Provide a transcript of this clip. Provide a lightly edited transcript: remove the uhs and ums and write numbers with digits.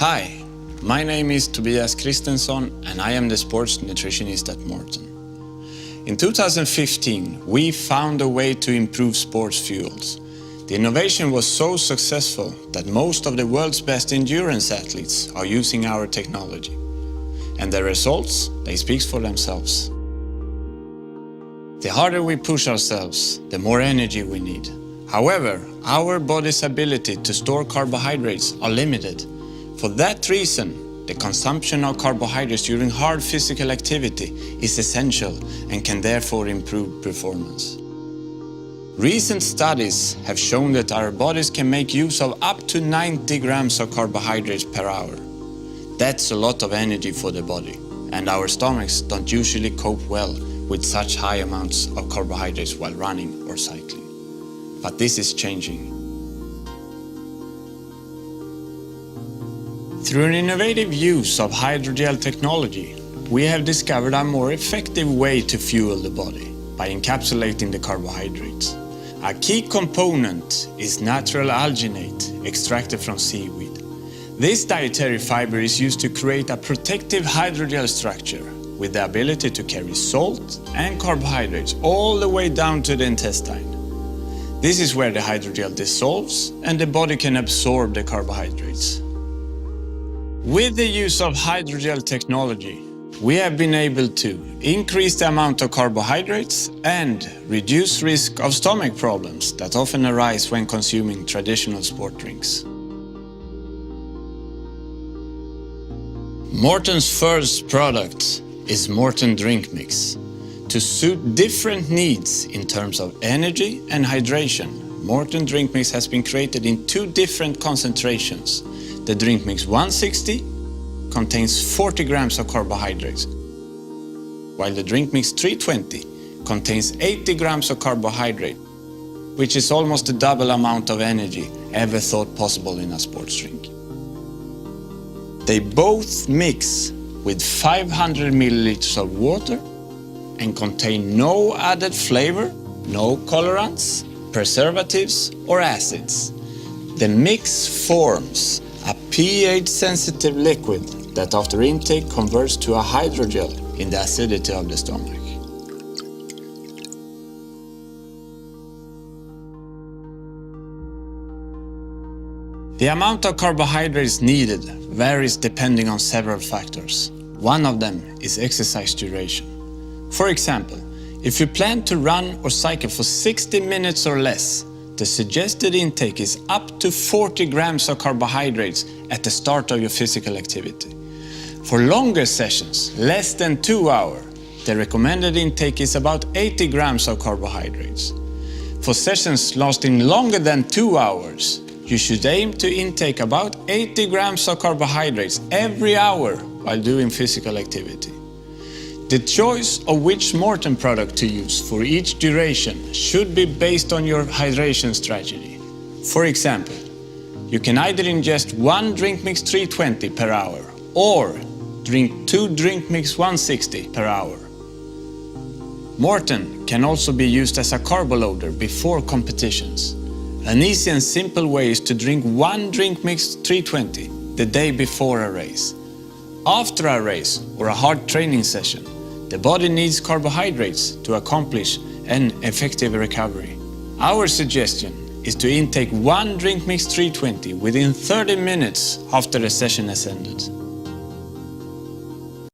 Hi, my name is Tobias Kristensson and I am the sports nutritionist at Morten. In 2015, we found a way to improve sports fuels. The innovation was so successful that most of the world's best endurance athletes are using our technology. And the results, they speak for themselves. The harder we push ourselves, the more energy we need. However, our body's ability to store carbohydrates are limited. For that reason, the consumption of carbohydrates during hard physical activity is essential and can therefore improve performance. Recent studies have shown that our bodies can make use of up to 90 grams of carbohydrates per hour. That's a lot of energy for the body, and our stomachs don't usually cope well with such high amounts of carbohydrates while running or cycling. But this is changing. Through an innovative use of hydrogel technology, we have discovered a more effective way to fuel the body by encapsulating the carbohydrates. A key component is natural alginate extracted from seaweed. This dietary fiber is used to create a protective hydrogel structure with the ability to carry salt and carbohydrates all the way down to the intestine. This is where the hydrogel dissolves and the body can absorb the carbohydrates. With the use of hydrogel technology, we have been able to increase the amount of carbohydrates and reduce risk of stomach problems that often arise when consuming traditional sport drinks. Morten's first product is Morten Drink Mix. To suit different needs in terms of energy and hydration, Morten Drink Mix has been created in two different concentrations. The Drink Mix 160 contains 40 grams of carbohydrates, while the Drink Mix 320 contains 80 grams of carbohydrate, which is almost the double amount of energy ever thought possible in a sports drink. They both mix with 500 milliliters of water and contain no added flavor, no colorants, preservatives or acids. The mix forms a pH-sensitive liquid that after intake converts to a hydrogel in the acidity of the stomach. The amount of carbohydrates needed varies depending on several factors. One of them is exercise duration. For example, if you plan to run or cycle for 60 minutes or less, the suggested intake is up to 40 grams of carbohydrates at the start of your physical activity. For longer sessions, less than 2 hours, the recommended intake is about 80 grams of carbohydrates. For sessions lasting longer than 2 hours, you should aim to intake about 80 grams of carbohydrates every hour while doing physical activity. The choice of which Morten product to use for each duration should be based on your hydration strategy. For example, you can either ingest one Drink Mix 320 per hour or drink 2 Drink Mix 160 per hour. Morten can also be used as a carbo loader before competitions. An easy and simple way is to drink 1 Drink Mix 320 the day before a race. After a race or a hard training session, the body needs carbohydrates to accomplish an effective recovery. Our suggestion is to intake 1 Drink Mix 320 within 30 minutes after the session has ended.